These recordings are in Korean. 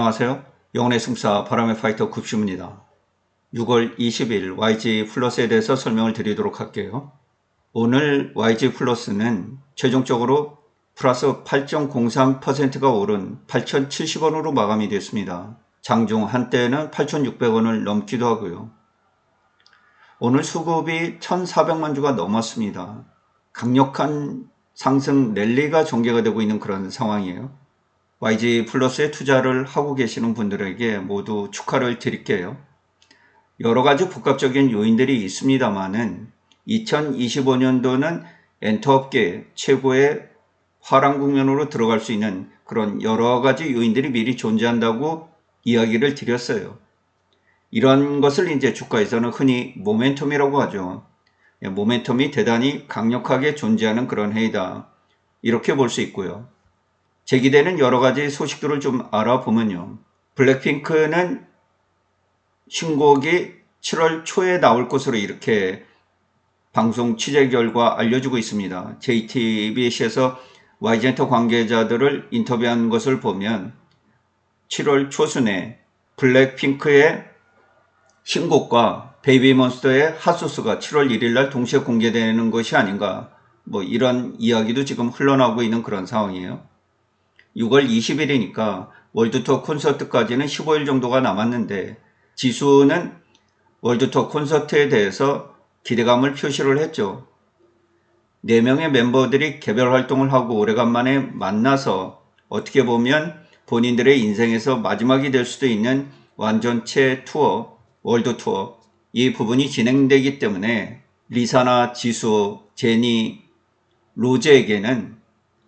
안녕하세요. 영혼의 승사 바람의 파이터 굽슈입니다. 6월 20일 YG 플러스에 대해서 설명을 드리도록 할게요. 오늘 YG 플러스는 최종적으로 플러스 8.03%가 오른 8,070원으로 마감이 됐습니다. 장중 한때는 8,600원을 넘기도 하고요. 오늘 수급이 1,400만 주가 넘었습니다. 강력한 상승 랠리가 전개가 되고 있는 그런 상황이에요. YG 플러스에 투자를 하고 계시는 분들에게 모두 축하를 드릴게요. 여러 가지 복합적인 요인들이 있습니다만은 2025년도는 엔터업계 최고의 화랑 국면으로 들어갈 수 있는 그런 여러 가지 요인들이 미리 존재한다고 이야기를 드렸어요. 이런 것을 이제 주가에서는 흔히 모멘텀이라고 하죠. 모멘텀이 대단히 강력하게 존재하는 그런 해이다. 이렇게 볼 수 있고요. 제기되는 여러 가지 소식들을 좀 알아보면요. 블랙핑크는 신곡이 7월 초에 나올 것으로 이렇게 방송 취재 결과 알려주고 있습니다. JTBC에서 YG엔터 관계자들을 인터뷰한 것을 보면 7월 초순에 블랙핑크의 신곡과 베이비몬스터의 핫소스가 7월 1일 날 동시에 공개되는 것이 아닌가, 이런 이야기도 지금 흘러나오고 있는 그런 상황이에요. 6월 20일이니까 월드투어 콘서트까지는 15일 정도가 남았는데 지수는 월드투어 콘서트에 대해서 기대감을 표시를 했죠. 4명의 멤버들이 개별 활동을 하고 오래간만에 만나서 어떻게 보면 본인들의 인생에서 마지막이 될 수도 있는 완전체 투어, 월드투어, 이 부분이 진행되기 때문에 리사나 지수, 제니, 로제에게는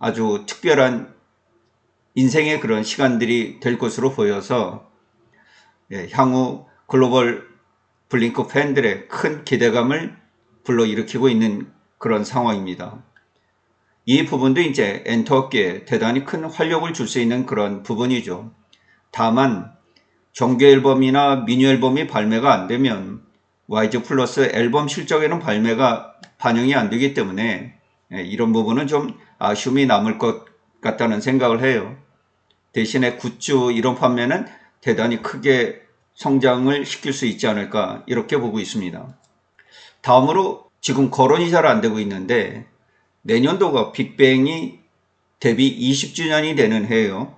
아주 특별한 인생의 그런 시간들이 될 것으로 보여서 향후 글로벌 블링크 팬들의 큰 기대감을 불러일으키고 있는 그런 상황입니다. 이 부분도 이제 엔터업계에 대단히 큰 활력을 줄 수 있는 그런 부분이죠. 다만 정규 앨범이나 미니 앨범이 발매가 안 되면 YG 플러스 앨범 실적에는 발매가 반영이 안 되기 때문에 이런 부분은 좀 아쉬움이 남을 것 같다는 생각을 해요. 대신에 굿즈 이런 판매는 대단히 크게 성장을 시킬 수 있지 않을까 이렇게 보고 있습니다. 다음으로 지금 거론이 잘 안 되고 있는데 내년도가 빅뱅이 데뷔 20주년이 되는 해예요.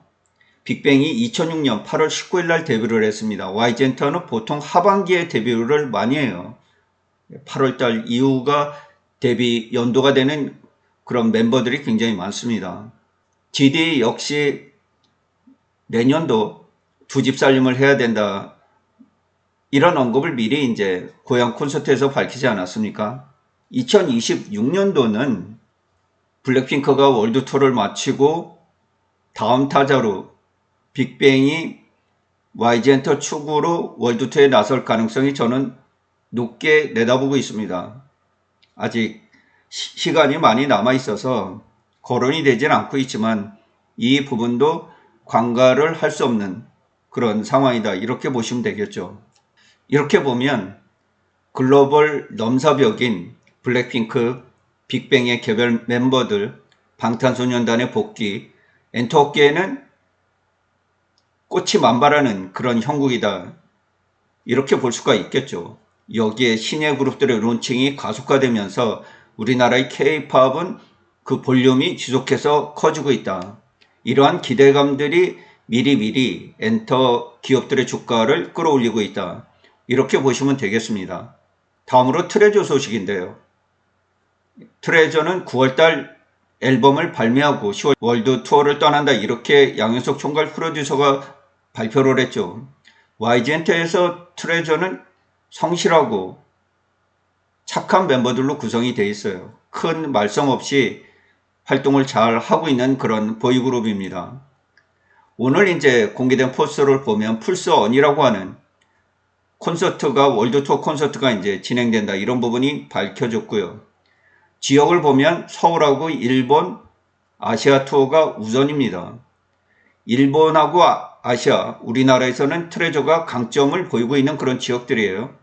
빅뱅이 2006년 8월 19일 날 데뷔를 했습니다. YG엔터는 보통 하반기에 데뷔를 많이 해요. 8월달 이후가 데뷔 연도가 되는 그런 멤버들이 굉장히 많습니다. GD 역시 내년도 2집 살림을 해야 된다. 이런 언급을 미리 이제 고향 콘서트에서 밝히지 않았습니까? 2026년도는 블랙핑크가 월드 투어를 마치고 다음 타자로 빅뱅이 YG엔터 축으로 월드 투어에 나설 가능성이 저는 높게 내다보고 있습니다. 아직 시간이 많이 남아 있어서 거론이 되진 않고 있지만 이 부분도 관가를 할 수 없는 그런 상황이다. 이렇게 보시면 되겠죠. 이렇게 보면 글로벌 넘사벽인 블랙핑크, 빅뱅의 개별 멤버들, 방탄소년단의 복귀, 엔터업계에는 꽃이 만발하는 그런 형국이다. 이렇게 볼 수가 있겠죠. 여기에 신예 그룹들의 론칭이 가속화되면서 우리나라의 K-팝은 그 볼륨이 지속해서 커지고 있다. 이러한 기대감들이 미리미리 엔터 기업들의 주가를 끌어올리고 있다. 이렇게 보시면 되겠습니다. 다음으로 트레저 소식인데요. 트레저는 9월달 앨범을 발매하고 10월 월드 투어를 떠난다. 이렇게 양현석 총괄 프로듀서가 발표를 했죠. YG엔터에서 트레저는 성실하고 착한 멤버들로 구성이 되어 있어요. 큰 말썽 없이 활동을 잘 하고 있는 그런 보이그룹입니다. 오늘 이제 공개된 포스터를 보면 풀스언이라고 하는 콘서트가 월드 투어 콘서트가 이제 진행된다. 이런 부분이 밝혀졌고요. 지역을 보면 서울하고 일본, 아시아 투어가 우선입니다. 일본하고 아시아, 우리나라에서는 트레저가 강점을 보이고 있는 그런 지역들이에요.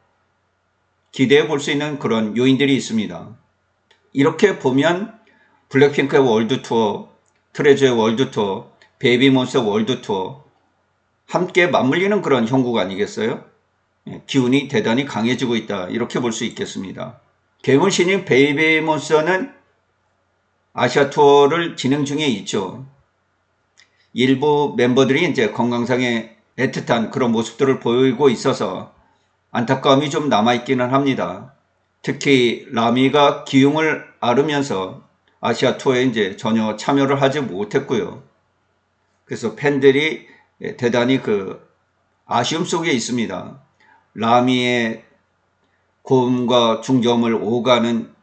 기대해 볼 수 있는 그런 요인들이 있습니다. 이렇게 보면 블랙핑크의 월드 투어, 트레저의 월드 투어, 베이비몬스터 월드 투어, 함께 맞물리는 그런 형국 아니겠어요? 기운이 대단히 강해지고 있다. 이렇게 볼 수 있겠습니다. 괴물 신인 베이비몬스터는 아시아 투어를 진행 중에 있죠. 일부 멤버들이 이제 건강상의 애틋한 그런 모습들을 보이고 있어서 안타까움이 좀 남아있기는 합니다. 특히 라미가 기용을 앓으면서 아시아 투어에 이제 전혀 참여를 하지 못했고요. 그래서 팬들이 대단히 그 아쉬움 속에 있습니다. 라미의 고음과 중저음을 오가는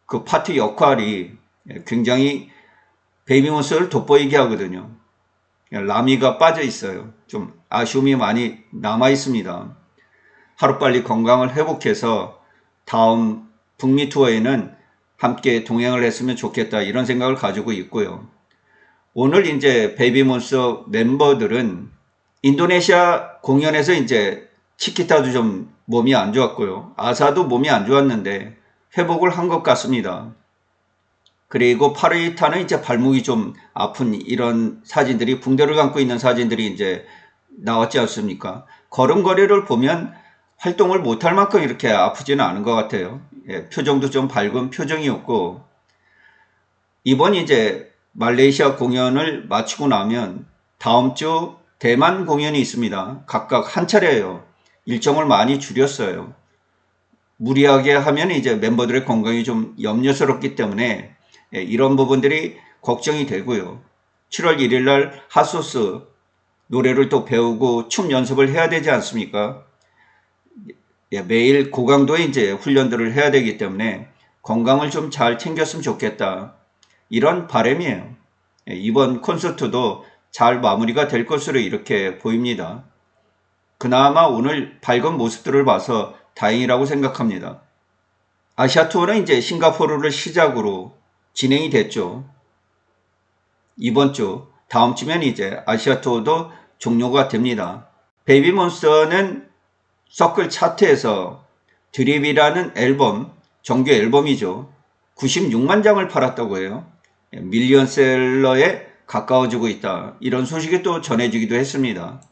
그 파트 역할이 굉장히 베이비몬스터를 돋보이게 하거든요. 라미가 빠져 있어요. 좀 아쉬움이 많이 남아 있습니다. 하루빨리 건강을 회복해서 다음 북미 투어에는 함께 동행을 했으면 좋겠다 이런 생각을 가지고 있고요. 오늘 이제 베이비몬스터 멤버들은 인도네시아 공연에서 이제 치키타도 좀 몸이 안 좋았고요. 아사도 몸이 안 좋았는데 회복을 한 것 같습니다. 그리고 파르이타는 이제 발목이 좀 아픈 이런 사진들이 붕대를 감고 있는 사진들이 이제 나왔지 않습니까? 걸음걸이를 보면 활동을 못할 만큼 이렇게 아프지는 않은 것 같아요. 표정도 좀 밝은 표정이었고 이번 이제 말레이시아 공연을 마치고 나면 다음 주 대만 공연이 있습니다. 각각 한 차례예요. 일정을 많이 줄였어요. 무리하게 하면 이제 멤버들의 건강이 좀 염려스럽기 때문에 이런 부분들이 걱정이 되고요. 7월 1일 날 핫소스 노래를 또 배우고 춤 연습을 해야 되지 않습니까? 매일 고강도의 이제 훈련들을 해야 되기 때문에 건강을 좀 잘 챙겼으면 좋겠다. 이런 바람이에요. 이번 콘서트도 잘 마무리가 될 것으로 이렇게 보입니다. 그나마 오늘 밝은 모습들을 봐서 다행이라고 생각합니다. 아시아 투어는 이제 싱가포르를 시작으로 진행이 됐죠. 이번 주, 다음 주면 이제 아시아 투어도 종료가 됩니다. 베이비몬스터는 서클 차트에서 드립이라는 앨범, 정규 앨범이죠. 96만 장을 팔았다고 해요. 밀리언셀러에 가까워지고 있다. 이런 소식이 또 전해지기도 했습니다.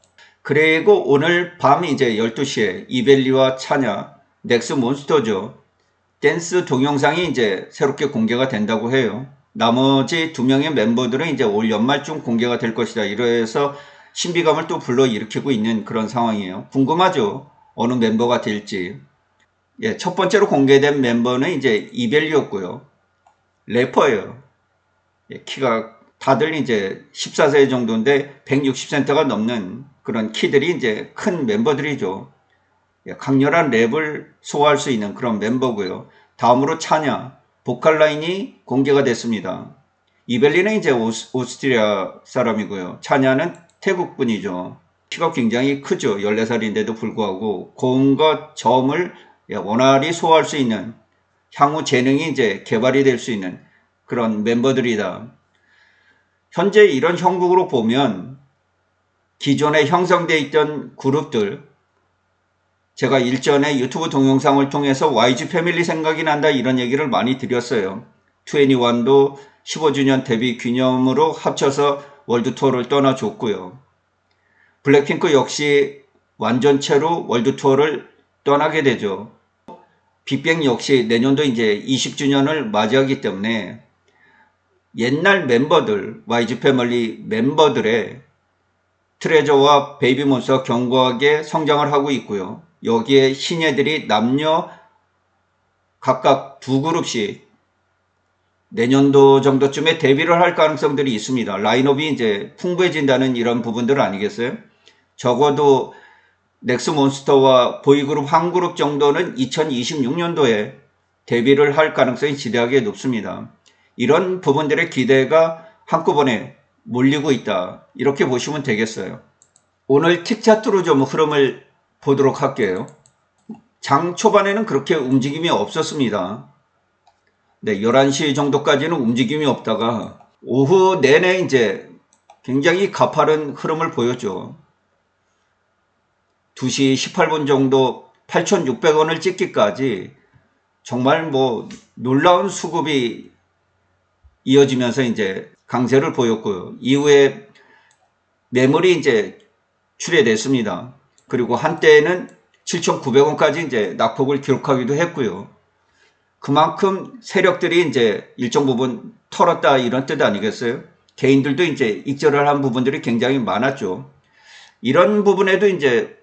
그리고 오늘 밤 이제 12시에 이벨리와 차냐, 넥스 몬스터죠. 댄스 동영상이 이제 새롭게 공개가 된다고 해요. 나머지 2명의 멤버들은 이제 올 연말쯤 공개가 될 것이다. 이래서 신비감을 또 불러일으키고 있는 그런 상황이에요. 궁금하죠? 어느 멤버가 될지. 첫 번째로 공개된 멤버는 이제 이벨리였고요. 래퍼예요. 키가 다들 이제 14세 정도인데 160cm가 넘는 그런 키들이 이제 큰 멤버들이죠. 강렬한 랩을 소화할 수 있는 그런 멤버고요. 다음으로 차냐, 보컬 라인이 공개가 됐습니다. 이벨리는 이제 오스트리아 사람이고요. 차냐는 태국 분이죠. 키가 굉장히 크죠. 14살인데도 불구하고 고음과 저음을 원활히 소화할 수 있는 향후 재능이 이제 개발이 될 수 있는 그런 멤버들이다. 현재 이런 형국으로 보면 기존에 형성되어 있던 그룹들, 제가 일전에 유튜브 동영상을 통해서 YG 패밀리 생각이 난다 이런 얘기를 많이 드렸어요. 21도 15주년 데뷔 기념으로 합쳐서 월드 투어를 떠나줬고요. 블랙핑크 역시 완전체로 월드 투어를 떠나게 되죠. 빅뱅 역시 내년도 이제 20주년을 맞이하기 때문에 옛날 멤버들, YG 패밀리 멤버들의 트레저와 베이비몬스터가 견고하게 성장을 하고 있고요. 여기에 신예들이 남녀 각각 2그룹씩 내년도 정도쯤에 데뷔를 할 가능성들이 있습니다. 라인업이 이제 풍부해진다는 이런 부분들 아니겠어요? 적어도 넥스몬스터와 보이그룹 한 그룹 정도는 2026년도에 데뷔를 할 가능성이 지대하게 높습니다. 이런 부분들의 기대가 한꺼번에 몰리고 있다. 이렇게 보시면 되겠어요. 오늘 틱차트로 좀 흐름을 보도록 할게요. 장 초반에는 그렇게 움직임이 없었습니다. 네, 11시 정도까지는 움직임이 없다가 오후 내내 이제 굉장히 가파른 흐름을 보였죠. 2시 18분 정도 8,600원을 찍기까지 정말 뭐 놀라운 수급이 이어지면서 이제 강세를 보였고요. 이후에 매물이 이제 출회됐습니다. 그리고 한때는 7,900원까지 이제 낙폭을 기록하기도 했고요. 그만큼 세력들이 이제 일정 부분 털었다 이런 뜻 아니겠어요? 개인들도 이제 익절을 한 부분들이 굉장히 많았죠. 이런 부분에도 이제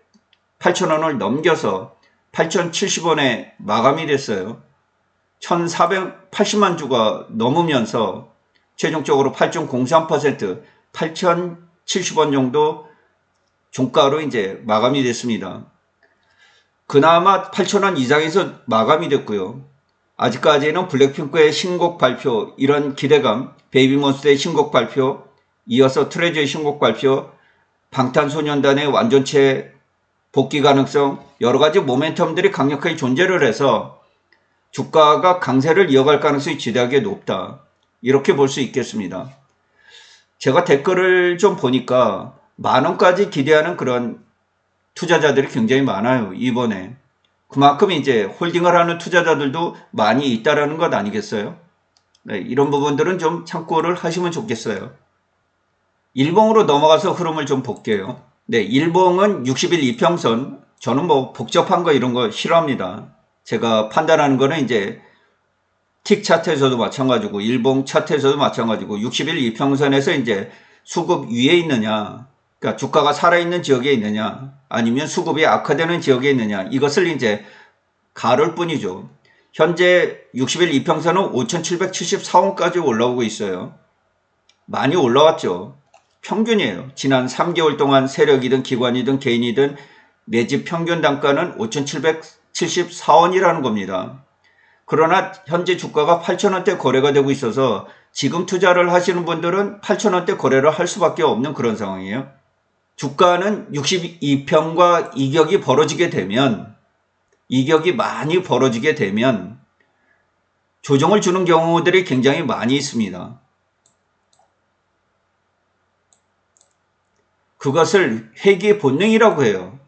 8,000원을 넘겨서 8,070원에 마감이 됐어요. 1,480만 주가 넘으면서 최종적으로 8.03%, 8,070원 정도 종가로 이제 마감이 됐습니다. 그나마 8,000원 이상에서 마감이 됐고요. 아직까지는 블랙핑크의 신곡 발표, 이런 기대감, 베이비몬스터의 신곡 발표, 이어서 트레저의 신곡 발표, 방탄소년단의 완전체 복귀 가능성, 여러 가지 모멘텀들이 강력하게 존재를 해서 주가가 강세를 이어갈 가능성이 지대하게 높다. 이렇게 볼 수 있겠습니다. 제가 댓글을 좀 보니까 10,000원까지 기대하는 그런 투자자들이 굉장히 많아요, 이번에. 그만큼 이제 홀딩을 하는 투자자들도 많이 있다라는 것 아니겠어요? 네, 이런 부분들은 좀 참고를 하시면 좋겠어요. 일봉으로 넘어가서 흐름을 좀 볼게요. 네, 일봉은 60일 이평선, 저는 뭐 복잡한 거 이런 거 싫어합니다. 제가 판단하는 거는 이제 틱 차트에서도 마찬가지고 일봉 차트에서도 마찬가지고 60일 이평선에서 이제 수급 위에 있느냐, 그러니까 주가가 살아있는 지역에 있느냐, 아니면 수급이 악화되는 지역에 있느냐, 이것을 이제 가를 뿐이죠. 현재 60일 이평선은 5,774원까지 올라오고 있어요. 많이 올라왔죠. 평균이에요. 지난 3개월 동안 세력이든 기관이든 개인이든 매집 평균 단가는 5,774원이라는 겁니다. 그러나 현재 주가가 8,000원대 거래가 되고 있어서 지금 투자를 하시는 분들은 8,000원대 거래를 할 수밖에 없는 그런 상황이에요. 주가는 62평과 이격이 벌어지게 되면, 이격이 많이 벌어지게 되면 조정을 주는 경우들이 굉장히 많이 있습니다. 그것을 회귀의 본능이라고 해요.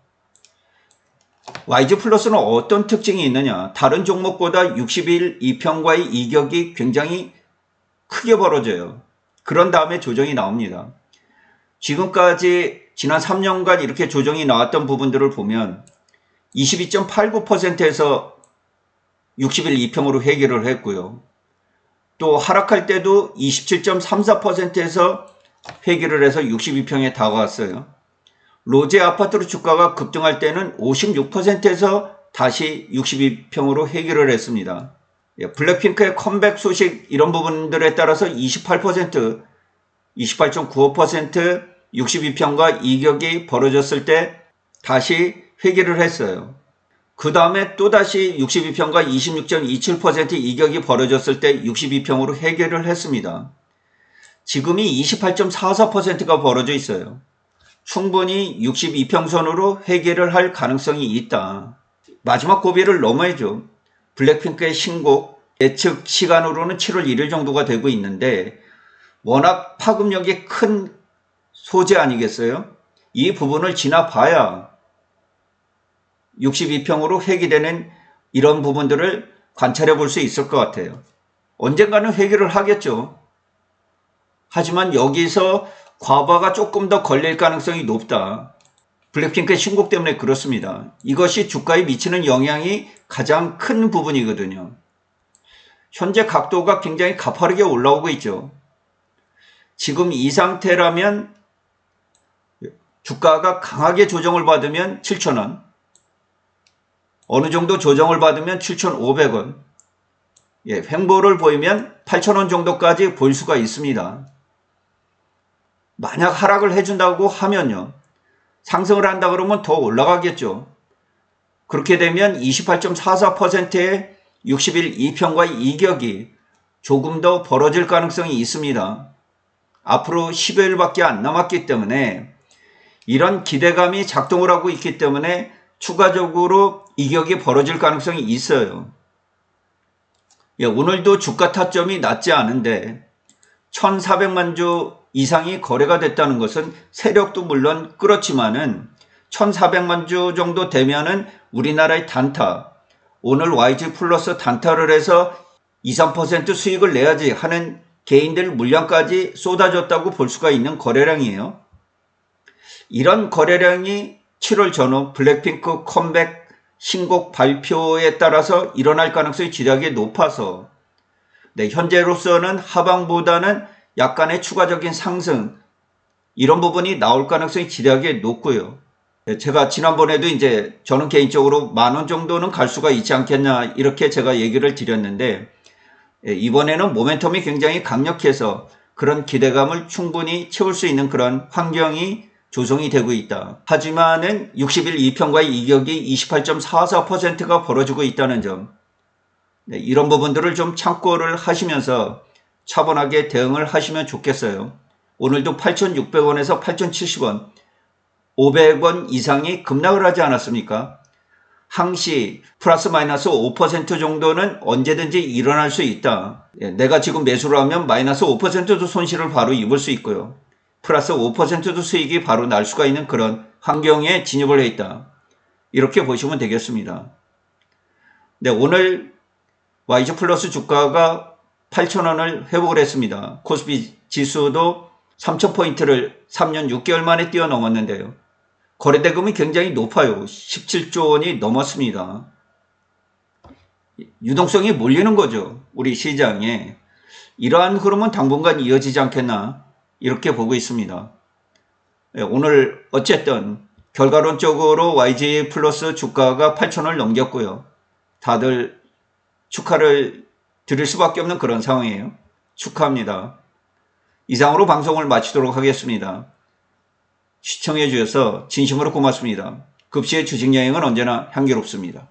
YG 플러스는 어떤 특징이 있느냐? 다른 종목보다 60일 이평과의 이격이 굉장히 크게 벌어져요. 그런 다음에 조정이 나옵니다. 지금까지 지난 3년간 이렇게 조정이 나왔던 부분들을 보면 22.89%에서 60일 이평으로 회귀를 했고요. 또 하락할 때도 27.34%에서 회귀를 해서 62평에 다가왔어요. 로제 아파트로 주가가 급등할 때는 56%에서 다시 62평으로 회귀를 했습니다. 블랙핑크의 컴백 소식 이런 부분들에 따라서 28%, 28.95%, 62평과 이격이 벌어졌을 때 다시 회귀를 했어요. 그 다음에 또다시 62평과 26.27% 이격이 벌어졌을 때 62평으로 회귀를 했습니다. 지금이 28.44%가 벌어져 있어요. 충분히 62평선으로 회귀를 할 가능성이 있다. 마지막 고비를 넘어야죠. 블랙핑크의 신곡 예측 시간으로는 7월 1일 정도가 되고 있는데 워낙 파급력이 큰 소재 아니겠어요? 이 부분을 지나봐야 62평으로 회귀되는 이런 부분들을 관찰해 볼 수 있을 것 같아요. 언젠가는 회귀를 하겠죠. 하지만 여기서 과바가 조금 더 걸릴 가능성이 높다. 블랙핑크의 신곡 때문에 그렇습니다. 이것이 주가에 미치는 영향이 가장 큰 부분이거든요. 현재 각도가 굉장히 가파르게 올라오고 있죠. 지금 이 상태라면 주가가 강하게 조정을 받으면 7,000원, 어느 정도 조정을 받으면 7,500원, 횡보를 보이면 8,000원 정도까지 보일 수가 있습니다. 만약 하락을 해준다고 하면요, 상승을 한다 그러면 더 올라가겠죠. 그렇게 되면 28.44%의 60일 이평과의 이격이 조금 더 벌어질 가능성이 있습니다. 앞으로 10여일밖에 안 남았기 때문에 이런 기대감이 작동을 하고 있기 때문에 추가적으로 이격이 벌어질 가능성이 있어요. 오늘도 주가 타점이 낮지 않은데 1,400만 주 이상이 거래가 됐다는 것은 세력도 물론 그렇지만은 1,400만 주 정도 되면은 우리나라의 단타, 오늘 YG 플러스 단타를 해서 2, 3% 수익을 내야지 하는 개인들 물량까지 쏟아졌다고 볼 수가 있는 거래량이에요. 이런 거래량이 7월 전후 블랙핑크 컴백 신곡 발표에 따라서 일어날 가능성이 지대하게 높아서 네, 현재로서는 하방보다는 약간의 추가적인 상승 이런 부분이 나올 가능성이 지대하게 높고요. 네, 제가 지난번에도 이제 저는 개인적으로 10,000원 정도는 갈 수가 있지 않겠나 이렇게 제가 얘기를 드렸는데 이번에는 모멘텀이 굉장히 강력해서 그런 기대감을 충분히 채울 수 있는 그런 환경이 조성이 되고 있다. 하지만은 60일 이평과의 이격이 28.44%가 벌어지고 있다는 점. 네, 이런 부분들을 좀 참고를 하시면서 차분하게 대응을 하시면 좋겠어요. 오늘도 8,600원에서 8,070원, 500원 이상이 급락을 하지 않았습니까? 항시 플러스 마이너스 5% 정도는 언제든지 일어날 수 있다. 내가 지금 매수를 하면 마이너스 5%도 손실을 바로 입을 수 있고요. 플러스 5%도 수익이 바로 날 수가 있는 그런 환경에 진입을 해 있다. 이렇게 보시면 되겠습니다. 네, 오늘 YG 플러스 주가가 8,000원을 회복을 했습니다. 코스피 지수도 3,000포인트를 3년 6개월 만에 뛰어넘었는데요. 거래대금이 굉장히 높아요. 17조 원이 넘었습니다. 유동성이 몰리는 거죠. 우리 시장에. 이러한 흐름은 당분간 이어지지 않겠나 이렇게 보고 있습니다. 오늘 어쨌든 결과론적으로 YG 플러스 주가가 8,000원을 넘겼고요. 다들 축하를 드릴 수밖에 없는 그런 상황이에요. 축하합니다. 이상으로 방송을 마치도록 하겠습니다. 시청해 주셔서 진심으로 고맙습니다. 급시의 주식여행은 언제나 향기롭습니다.